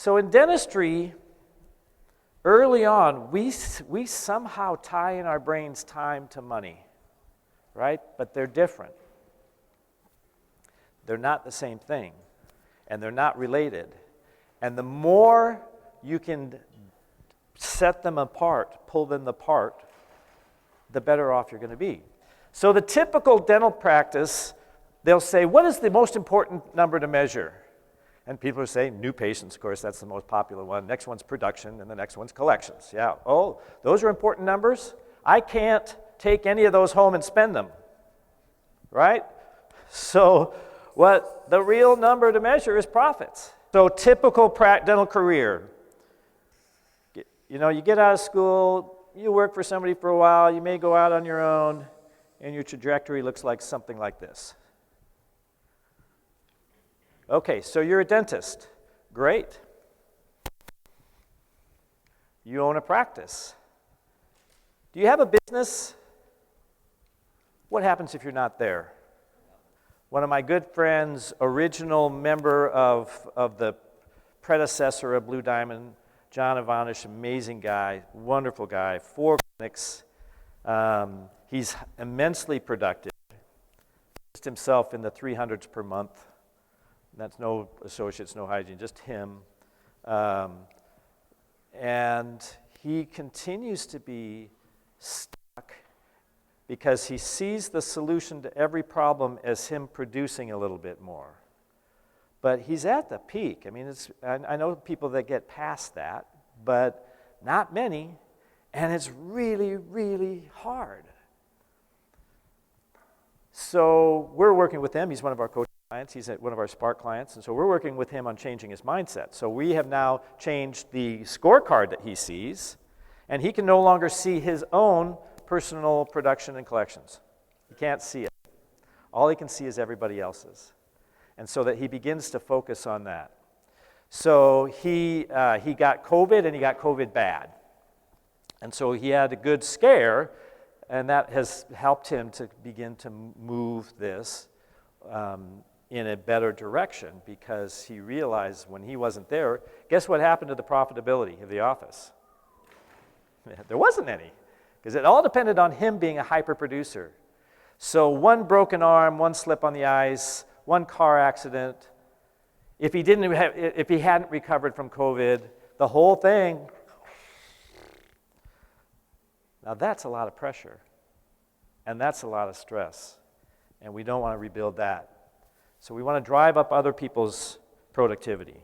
So in dentistry, early on, we somehow tie in our brains time to money, right? But they're different. They're not the same thing, and they're not related. And the more you can set them apart, pull them apart, the better off you're going to be. So the typical dental practice, they'll say, what is the most important number to measure? And people will say, new patients, of course, that's the most popular one. Next one's production, and the next one's collections. Yeah, oh, those are important numbers? I can't take any of those home and spend them, right? So what the real number to measure is profits. So typical dental career. You know, you get out of school, you work for somebody for a while, you may go out on your own, and your trajectory looks like something like this. Okay, so you're a dentist. Great. You own a practice. Do you have a business? What happens if you're not there? One of my good friends, original member of the predecessor of Blue Diamond, John Ivanish, amazing guy, wonderful guy, 4 clinics. He's immensely productive. Just himself in the 300s per month. That's no associates, no hygiene, just him. And he continues to be stuck because he sees the solution to every problem as him producing a little bit more. But he's at the peak. I mean, I know people that get past that, but not many, and it's really, really hard. So we're working with him. He's one of our coaching clients. He's one of our Spark clients, and so we're working with him on changing his mindset. So we have now changed the scorecard that he sees, and he can no longer see his own personal production and collections. He can't see it. All he can see is everybody else's. And so that he begins to focus on that. So he got COVID, and he got COVID bad. And so he had a good scare, and that has helped him to begin to move this in a better direction, because he realized when he wasn't there, guess what happened to the profitability of the office? There wasn't any, because it all depended on him being a hyper producer. So one broken arm, one slip on the ice, one car accident. If he hadn't recovered from COVID, the whole thing. Now that's a lot of pressure, and that's a lot of stress, and we don't want to rebuild that. So we want to drive up other people's productivity.